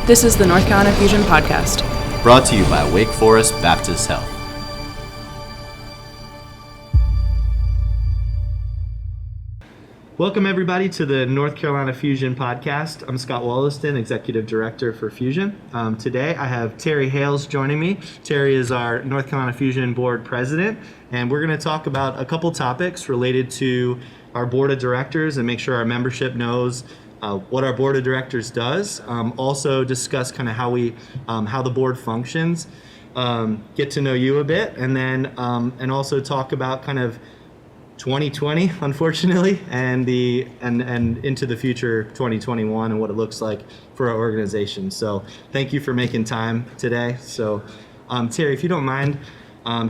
This is the North Carolina Fusion Podcast. Brought to you by Wake Forest Baptist Health. Welcome everybody to the North Carolina Fusion Podcast. I'm Scott Wollaston, Executive Director for Fusion. Today I have Terry Hales joining me. Terry is our North Carolina Fusion Board President, and we're going to talk about a couple topics related to our Board of Directors and make sure our membership knows what our Board of Directors does. Also discuss kind of how the board functions, get to know you a bit, and then and also talk about kind of 2020, unfortunately, and into the future 2021 and what it looks like for our organization. So thank you for making time today. So Terry, if you don't mind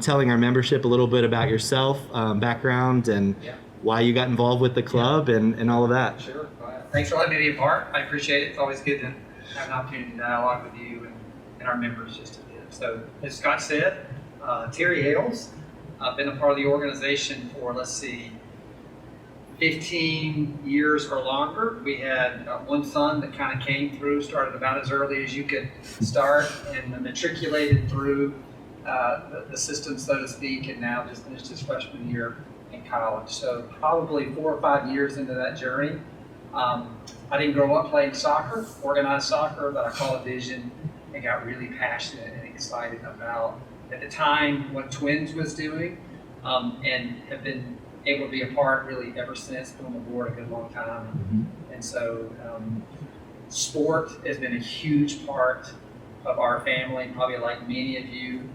telling our membership a little bit about yourself, background, and why you got involved with the club and all of that. Sure. Thanks for letting me be a part. I appreciate it. It's always good to have an opportunity to dialogue with you and our members just a bit. So as Scott said, Terry Hales. I've been a part of the organization for, 15 years or longer. We had one son that kind of came through, started about as early as you could start, and matriculated through the system, so to speak, and now just finished his freshman year in college. So probably 4 or 5 years into that journey. I didn't grow up playing soccer, organized soccer, but I caught a vision and got really passionate and excited about, at the time, what Twins was doing, and have been able to be a part really ever since. Been on the board a good long time. And so sport has been a huge part of our family, probably like many of you.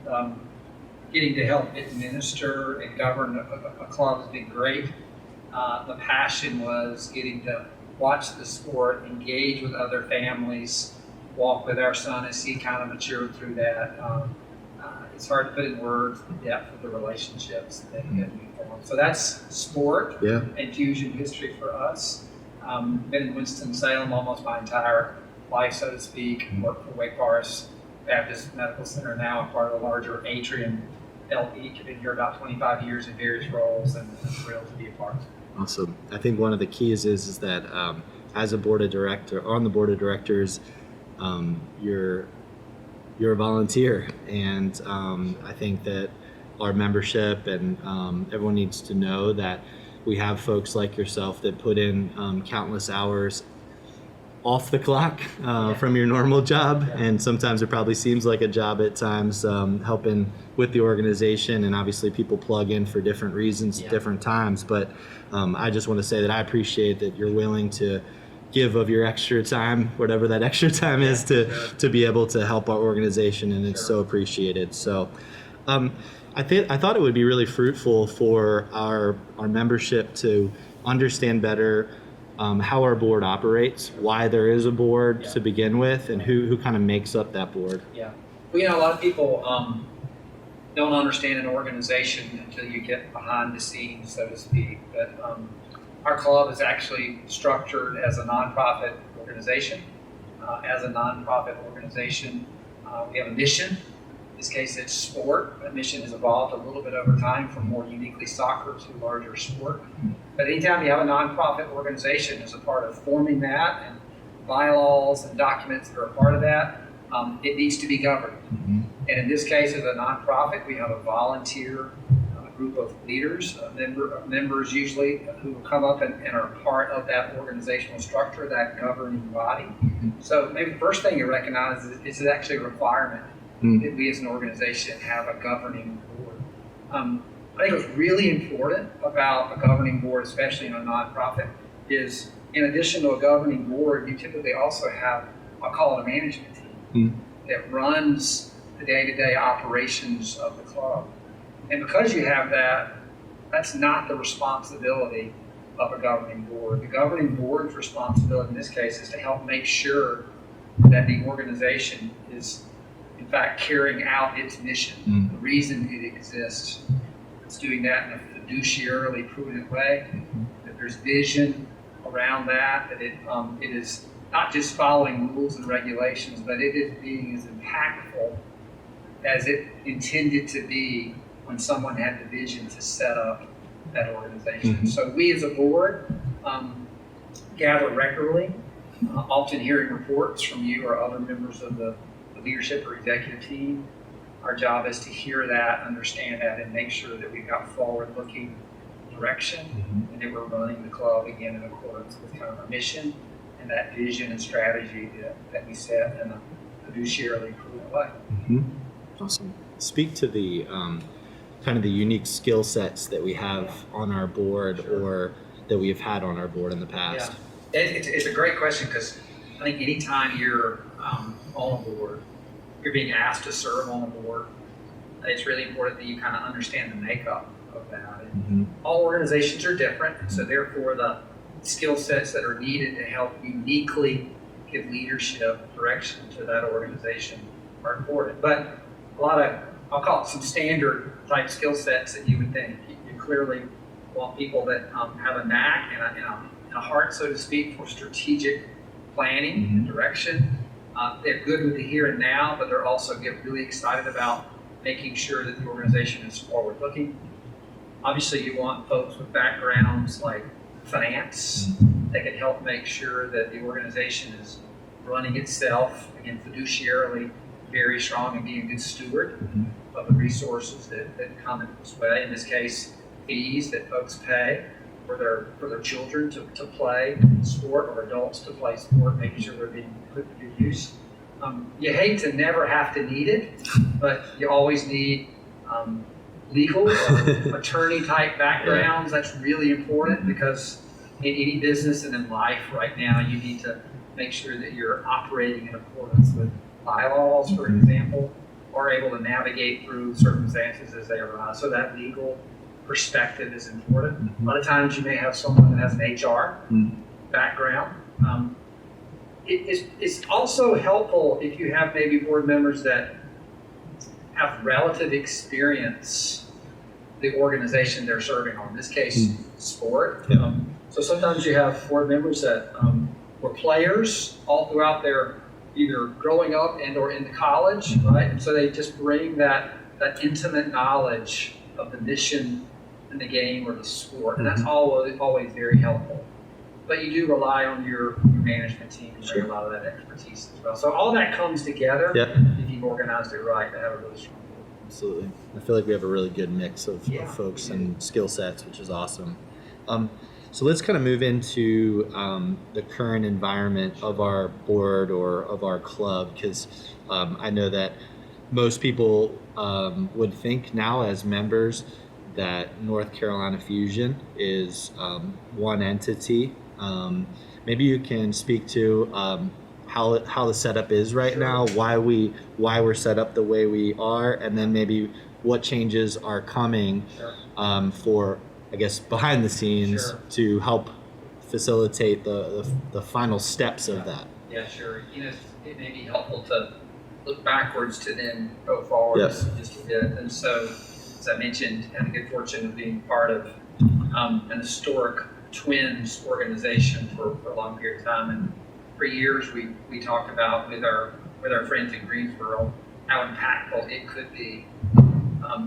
Getting to help administer and govern a club has been great. The passion was getting to watch the sport, engage with other families, walk with our son as he kind of matured through that. It's hard to put in words the depth of the relationships that we formed. So that's sport and fusion history for us. Been in Winston-Salem almost my entire life, so to speak. Worked for Wake Forest Baptist Medical Center now. I'm part of the larger Atrium LP. I've been here about 25 years in various roles, and I'm thrilled to be a part of it. Awesome. I think one of the keys is that as a board of director, on the board of directors, you're a volunteer, and I think that our membership and everyone needs to know that we have folks like yourself that put in countless hours off the clock from your normal job, and sometimes it probably seems like a job at times, helping with the organization, and obviously people plug in for different reasons at different times, but I just want to say that I appreciate that you're willing to give of your extra time, whatever that extra time is, to be able to help our organization, and it's so appreciated. So I thought it would be really fruitful for our membership to understand better how our board operates, why there is a board to begin with, and who kind of makes up that board. Yeah. Well, a lot of people don't understand an organization until you get behind the scenes, so to speak. But our club is actually structured as a nonprofit organization. We have a mission. In this case, it's sport. That mission has evolved a little bit over time from more uniquely soccer to larger sport. But anytime you have a nonprofit organization as a part of forming that, and bylaws and documents that are a part of that, it needs to be governed. And in this case, as a nonprofit, we have a volunteer group of leaders, members usually, who come up and are part of that organizational structure, that governing body. So maybe the first thing you recognize is it's actually a requirement that we as an organization have a governing board. I think what's really important about a governing board, especially in a nonprofit, is in addition to a governing board, you typically also have, I'll call it a management team that runs the day-to-day operations of the club. And because you have that, that's not the responsibility of a governing board. The governing board's responsibility in this case is to help make sure that the organization is, in fact, carrying out its mission, the reason it exists. It's doing that in a fiduciarily prudent way, that there's vision around that it is not just following rules and regulations, but it is being as impactful as it intended to be when someone had the vision to set up that organization. So we as a board gather regularly often hearing reports from you or other members of the leadership or executive team. Our job is to hear that, understand that, and make sure that we've got forward-looking direction and that we're running the club again in accordance with kind of our mission and that vision and strategy that we set in a fiduciarily prudent way. Awesome. Speak to the kind of the unique skill sets that we have on our board or that we have had on our board in the past. Yeah, it's a great question because I think anytime you're on a board, you're being asked to serve on a board, it's really important that you kind of understand the makeup of that. And all organizations are different, so therefore the skill sets that are needed to help uniquely give leadership direction to that organization are important. But a lot of, I'll call it some standard type skill sets that you would think. You clearly want people that have a knack and a heart, so to speak, for strategic planning and direction. They're good with the here and now, but they're also get really excited about making sure that the organization is forward looking. Obviously, you want folks with backgrounds like finance that can help make sure that the organization is running itself, again, fiduciarily very strong and being a good steward of the resources that come in this way. In this case, fees that folks pay for their children to play sport or adults to play sport, making sure they're being put to good use. You hate to never have to need it, but you always need legal or attorney type backgrounds. That's really important because in any business and in life right now, you need to make sure that you're operating in accordance with bylaws, for example, or able to navigate through circumstances as they arise. So that legal perspective is important. A lot of times you may have someone that has an HR background. It's also helpful if you have maybe board members that have relative experience the organization they're serving on. In this case, sport. So sometimes you have board members that were players all throughout their either growing up and or into college, right? And so they just bring that intimate knowledge of the mission and the game or the sport, and that's always very helpful. But you do rely on your management team to bring a lot of that expertise as well. So all that comes together if you've organized it right to have a really strong board. Absolutely. I feel like we have a really good mix of folks and skill sets, which is awesome. So let's kind of move into the current environment of our board or of our club, because I know that most people would think now as members that North Carolina Fusion is one entity. Maybe you can speak to how the setup is right now, why we're set up the way we are, and then maybe what changes are coming for, I guess, behind the scenes to help facilitate the final steps of that. Yeah, sure. It may be helpful to look backwards to then go forward just a bit. And so, as I mentioned, I had the good fortune of being part of an historic Twins organization for a long period of time. And for years, we talked about with our friends in Greensboro how impactful it could be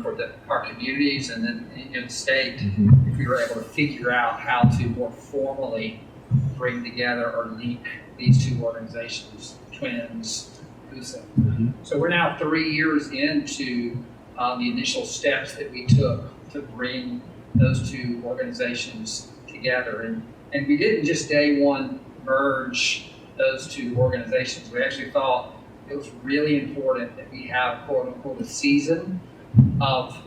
for our communities and then in the state if we were able to figure out how to more formally bring together or link these two organizations, Twins, USA. So we're now 3 years into the initial steps that we took to bring those two organizations together. And we didn't just day one merge those two organizations. We actually thought it was really important that we have, quote unquote, a season of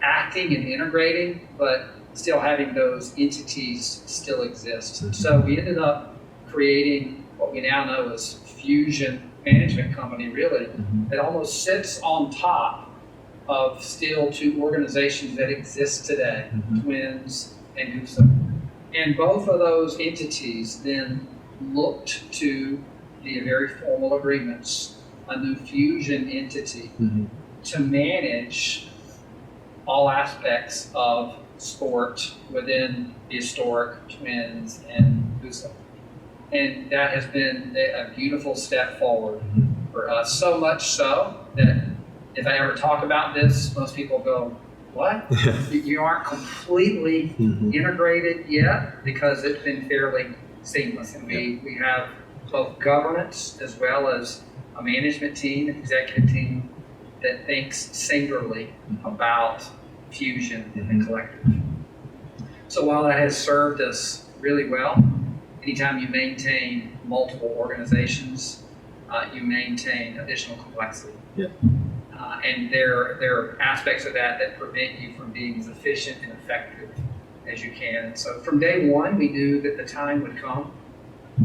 acting and integrating, but still having those entities still exist. So we ended up creating what we now know as Fusion Management Company, really, that almost sits on top of still two organizations that exist today, Twins and USA. And both of those entities then looked to via very formal agreements a new Fusion entity to manage all aspects of sport within the historic Twins and USA. And that has been a beautiful step forward for us, so much so that if I ever talk about this, most people go, what? You aren't completely integrated yet, because it's been fairly seamless. And we have both governance as well as a management team, an executive team that thinks singularly about fusion and the collective. So while that has served us really well, anytime you maintain multiple organizations, you maintain additional complexity. Yeah. And there are aspects of that prevent you from being as efficient and effective as you can. And so from day one, we knew that the time would come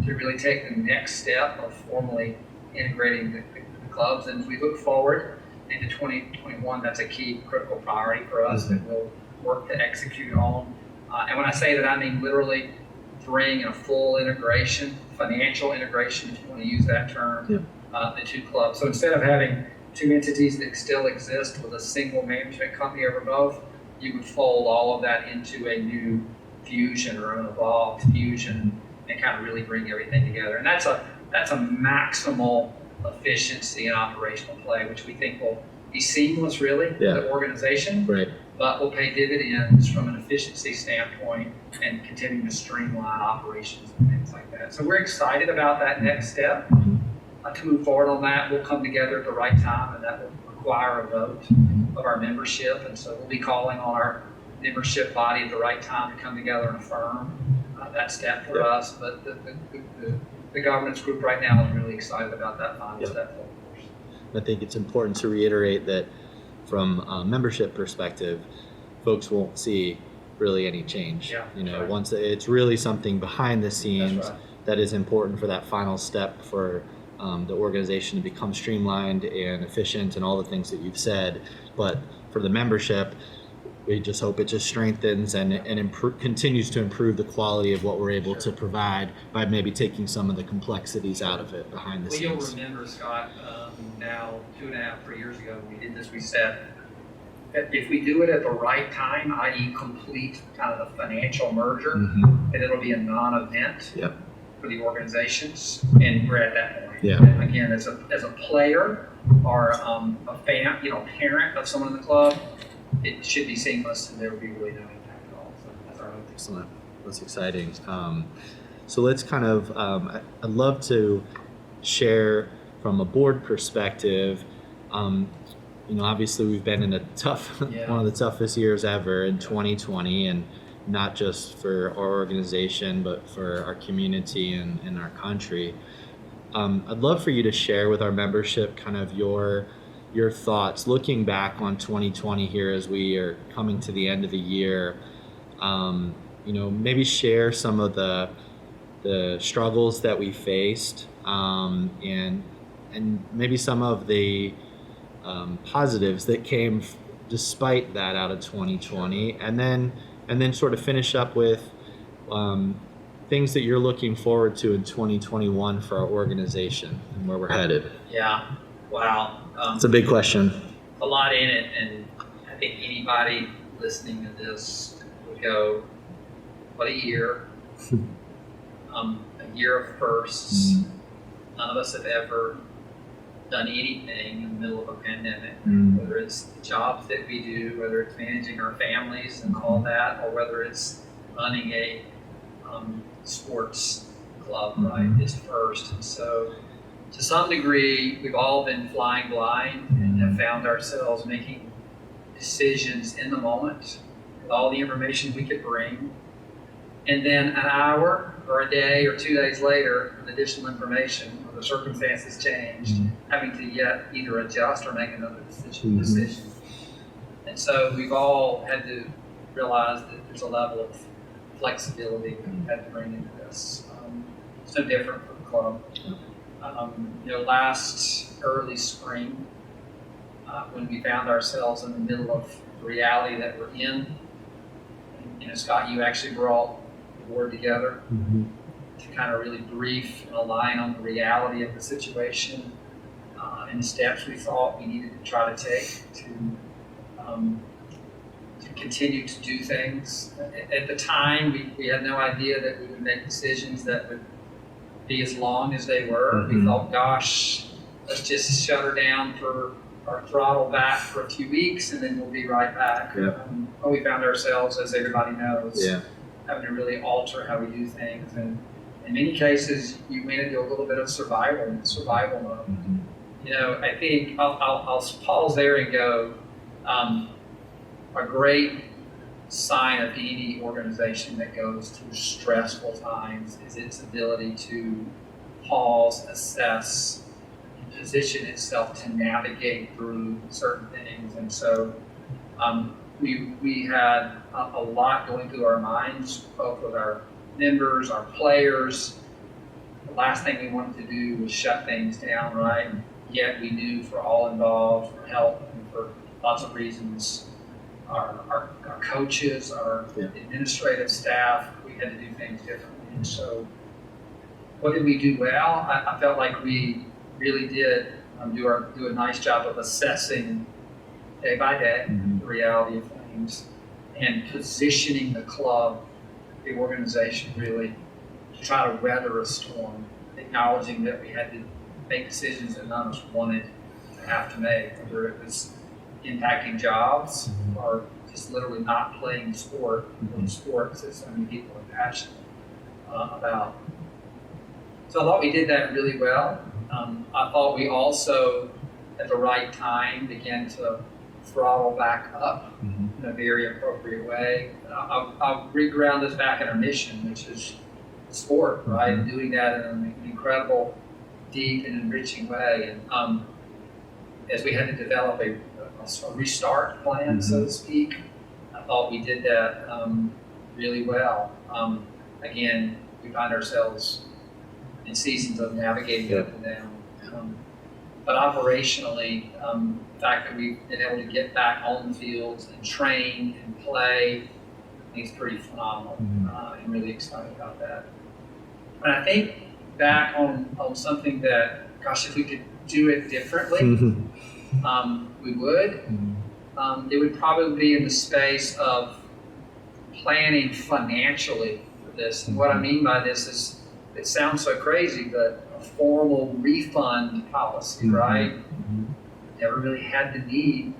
to really take the next step of formally integrating the clubs. And as we look forward into 2021, that's a key critical priority for us that we'll work to execute on. And when I say that, I mean literally bring a full integration, financial integration, if you want to use that term, the two clubs. So instead of having two entities that still exist with a single management company over both, you would fold all of that into a new fusion or an evolved fusion and kind of really bring everything together. And that's a maximal efficiency and operational play, which we think will be seamless really for the organization, but will pay dividends from an efficiency standpoint and continue to streamline operations and things like that. So we're excited about that next step. To move forward on that, we'll come together at the right time, and that will require a vote of our membership. And so we'll be calling on our membership body at the right time to come together and affirm that step for us. But the governance group right now is really excited about that final step forward. I think it's important to reiterate that from a membership perspective, folks won't see really any change. Once it's really something behind the scenes that is important for that final step for the organization to become streamlined and efficient and all the things that you've said. But for the membership, we just hope it just strengthens and continues to improve the quality of what we're able to provide by maybe taking some of the complexities out of it behind the scenes. You'll remember, Scott, now 2.5, 3 years ago when we did this, we said that if we do it at the right time, i.e. complete kind of the financial merger, that it'll be a non-event for the organizations, and we're at that point. And again, as a player or a fan, parent of someone in the club, it should be seamless and there will be really no impact at all. So that's our hope. Excellent. That's exciting. So let's kind of, I'd love to share from a board perspective. Obviously we've been in a tough, one of the toughest years ever in 2020, and not just for our organization, but for our community and our country. I'd love for you to share with our membership kind of your thoughts looking back on 2020 here as we are coming to the end of the year. Maybe share some of the struggles that we faced, and maybe some of the positives that came despite that out of 2020, and then sort of finish up with things that you're looking forward to in 2021 for our organization and where we're headed. Yeah. Wow. It's a big question. A lot in it, and I think anybody listening to this would go, what a year. A year of firsts. None of us have ever done anything in the middle of a pandemic, whether it's the jobs that we do, whether it's managing our families and all that, or whether it's running a sports club, right? It's first. And so to some degree, we've all been flying blind and have found ourselves making decisions in the moment with all the information we could bring. And then an hour or a day or 2 days later, with additional information, or the circumstances changed, having to yet either adjust or make another decision. And so we've all had to realize that there's a level of flexibility that we've had to bring into this. It's no different for the club. Last early spring, when we found ourselves in the middle of the reality that we're in, and, Scott, you actually brought the board together to kind of really brief and align on the reality of the situation and the steps we thought we needed to try to take to continue to do things. At the time, we had no idea that we would make decisions that would be as long as they were. We thought, gosh, let's just shut her down for our throttle back for a few weeks and then we'll be right back. We found ourselves, as everybody knows, having to really alter how we do things and in many cases, you went into a little bit of survival mode. You know, I think I'll pause there and go, a great sign of any organization that goes through stressful times is its ability to pause, assess, and position itself to navigate through certain things. And so we had a lot going through our minds, both with our members, our players. The last thing we wanted to do was shut things down, right? Yet we knew for all involved, for help and for lots of reasons, our coaches, our administrative staff, we had to do things differently. And so what did we do well? I felt like we really did do a nice job of assessing day by day the reality of things and positioning the club, the organization really, to try to weather a storm, acknowledging that we had to make decisions that none of us wanted to have to make, whether it was impacting jobs or just literally not playing sport, or sports that so many people are passionate about. So I thought we did that really well. I thought we also, at the right time, began to throttle back up in a very appropriate way. I'll re-ground us back in our mission, which is sport, right? And doing that in an incredible, deep, and enriching way. And as we had to develop a restart plan, so to speak, I thought we did that really well. Again, we find ourselves in seasons of navigating up and down. But operationally, the fact that we've been able to get back on the fields and train and play, I think it's pretty phenomenal. I'm really excited about that. And I think back on something that, gosh, if we could do it differently, we would. It would probably be in the space of planning financially for this. And what I mean by this is, it sounds so crazy, but a formal refund policy, right? Never really had the need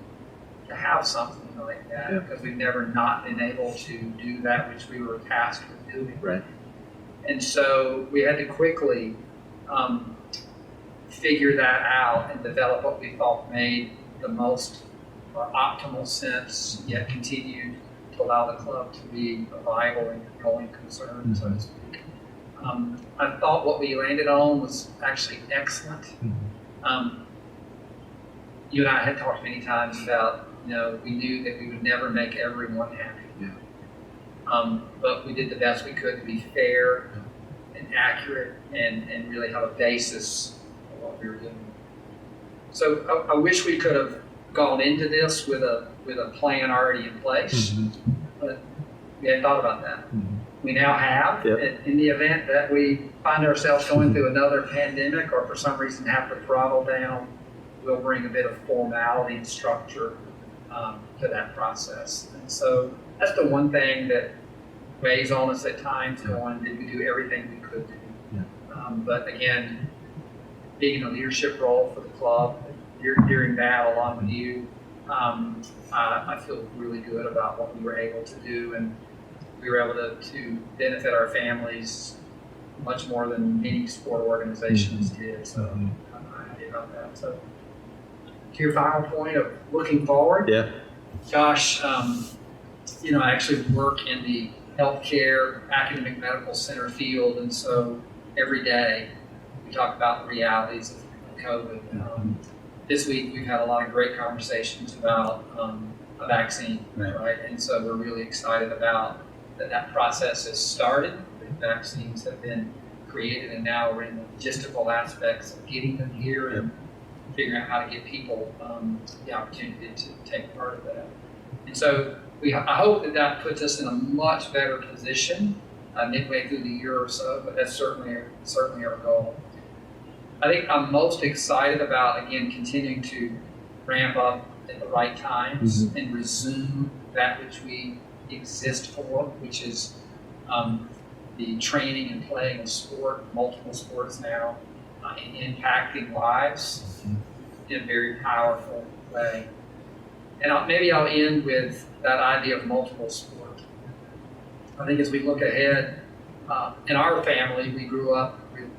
to have something like that because we've never not been able to do that which we were tasked with doing. Right. And so we had to quickly figure that out and develop what we thought made the most optimal sense, yet continued to allow the club to be a viable and going concern, so to speak. I thought what we landed on was actually excellent. You and I had talked many times about, we knew that we would never make everyone happy. But we did the best we could to be fair and accurate and really have a basis of what we were doing. So I wish we could have gone into this with a plan already in place, but we hadn't thought about that. We now have, in the event that we find ourselves going through another pandemic or for some reason have to throttle down, we'll bring a bit of formality and structure to that process. And so that's the one thing that weighs on us at times, going, did we do everything we could do? But again, being in a leadership role for the club, during that along with you, I feel really good about what we were able to do, and we were able to benefit our families much more than many sport organizations did. So I'm happy about that. So to your final point of looking forward, gosh, I actually work in the healthcare academic medical center field, and so every day we talk about the realities of COVID. This week we've had a lot of great conversations about a vaccine, right? And so we're really excited about that process has started. The vaccines have been created, and now we're in the logistical aspects of getting them here and figuring out how to get people the opportunity to take part of that. And so I hope that puts us in a much better position midway through the year or so, but that's certainly our goal. I think I'm most excited about, again, continuing to ramp up at the right times and resume that which we exist for, which is the training and playing of sport, multiple sports now, and impacting lives in a very powerful way. And maybe I'll end with that idea of multiple sport. I think as we look ahead, In our family, we grew up with,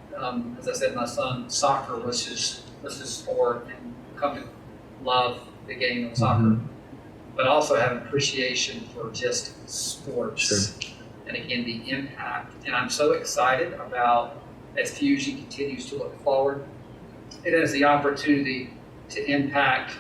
as I said, my son, soccer was his sport, and come to love the game of soccer, but also have an appreciation for just sports. Sure. And again, the impact. And I'm so excited about, as Fusion continues to look forward, it has the opportunity to impact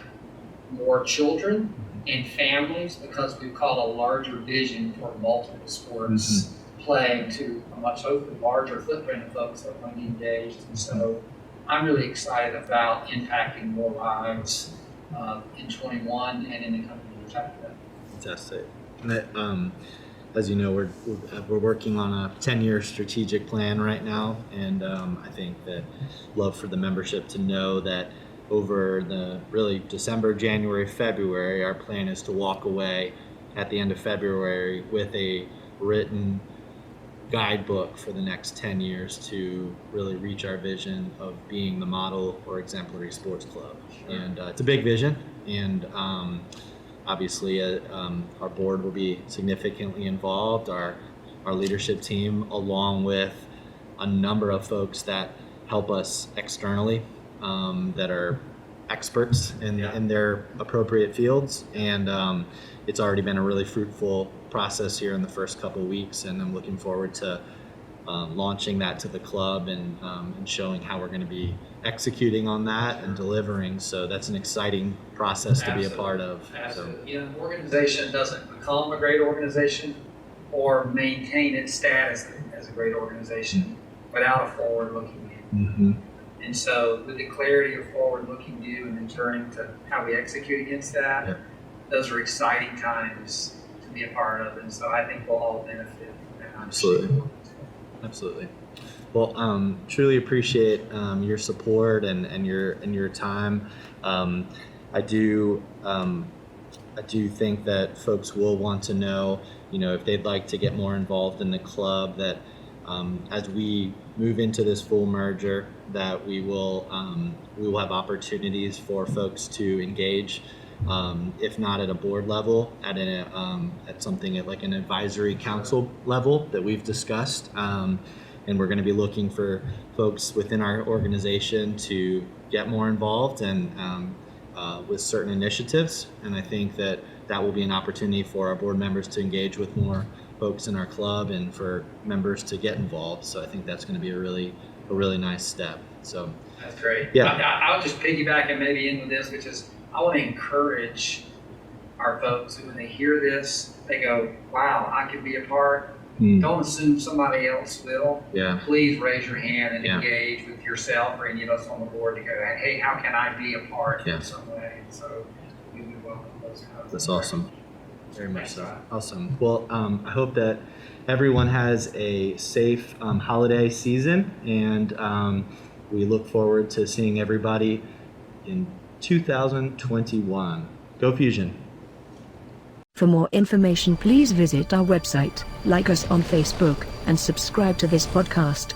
more children and families, because we've caught a larger vision for multiple sports playing to a much hopefully larger footprint of folks that want to be engaged. And so I'm really excited about impacting more lives in 21 and in the coming years after that. Fantastic. And that, as you know, we're working on a 10-year strategic plan right now, and I think that love for the membership to know that over the really December, January, February, our plan is to walk away at the end of February with a written guidebook for the next 10 years to really reach our vision of being the model or exemplary sports club. Sure. And it's a big vision, and obviously our board will be significantly involved, our leadership team, along with a number of folks that help us externally, that are experts in their appropriate fields. And it's already been a really fruitful process here in the first couple of weeks, and I'm looking forward to launching that to the club and showing how we're going to be executing on that and delivering. So that's an exciting process to be a part of. Absolutely. So. An organization doesn't become a great organization or maintain its status as a great organization without a forward-looking view. And so with the clarity of forward-looking view and then turning to how we execute against that, those are exciting times to be a part of. And so I think we'll all benefit from that. Absolutely. Well, truly appreciate your support and your time. I do think that folks will want to know, if they'd like to get more involved in the club, that as we move into this full merger, that we will have opportunities for folks to engage, if not at a board level, at something at like an advisory council level that we've discussed. And we're going to be looking for folks within our organization to get more involved and with certain initiatives. And I think that will be an opportunity for our board members to engage with more folks in our club and for members to get involved. So I think that's going to be a really nice step. So that's great. Yeah. I'll just piggyback and maybe end with this, which is I want to encourage our folks who, when they hear this, they go, wow, I can be a part. Don't assume somebody else will. Yeah. Please raise your hand and engage with yourself or any of us on the board to go, hey, how can I be a part in some way? And so we would welcome those kinds of That's awesome. Very much so. Awesome. Well, I hope that everyone has a safe holiday season, and we look forward to seeing everybody in 2021. Go Fusion. For more information, please visit our website, like us on Facebook, and subscribe to this podcast.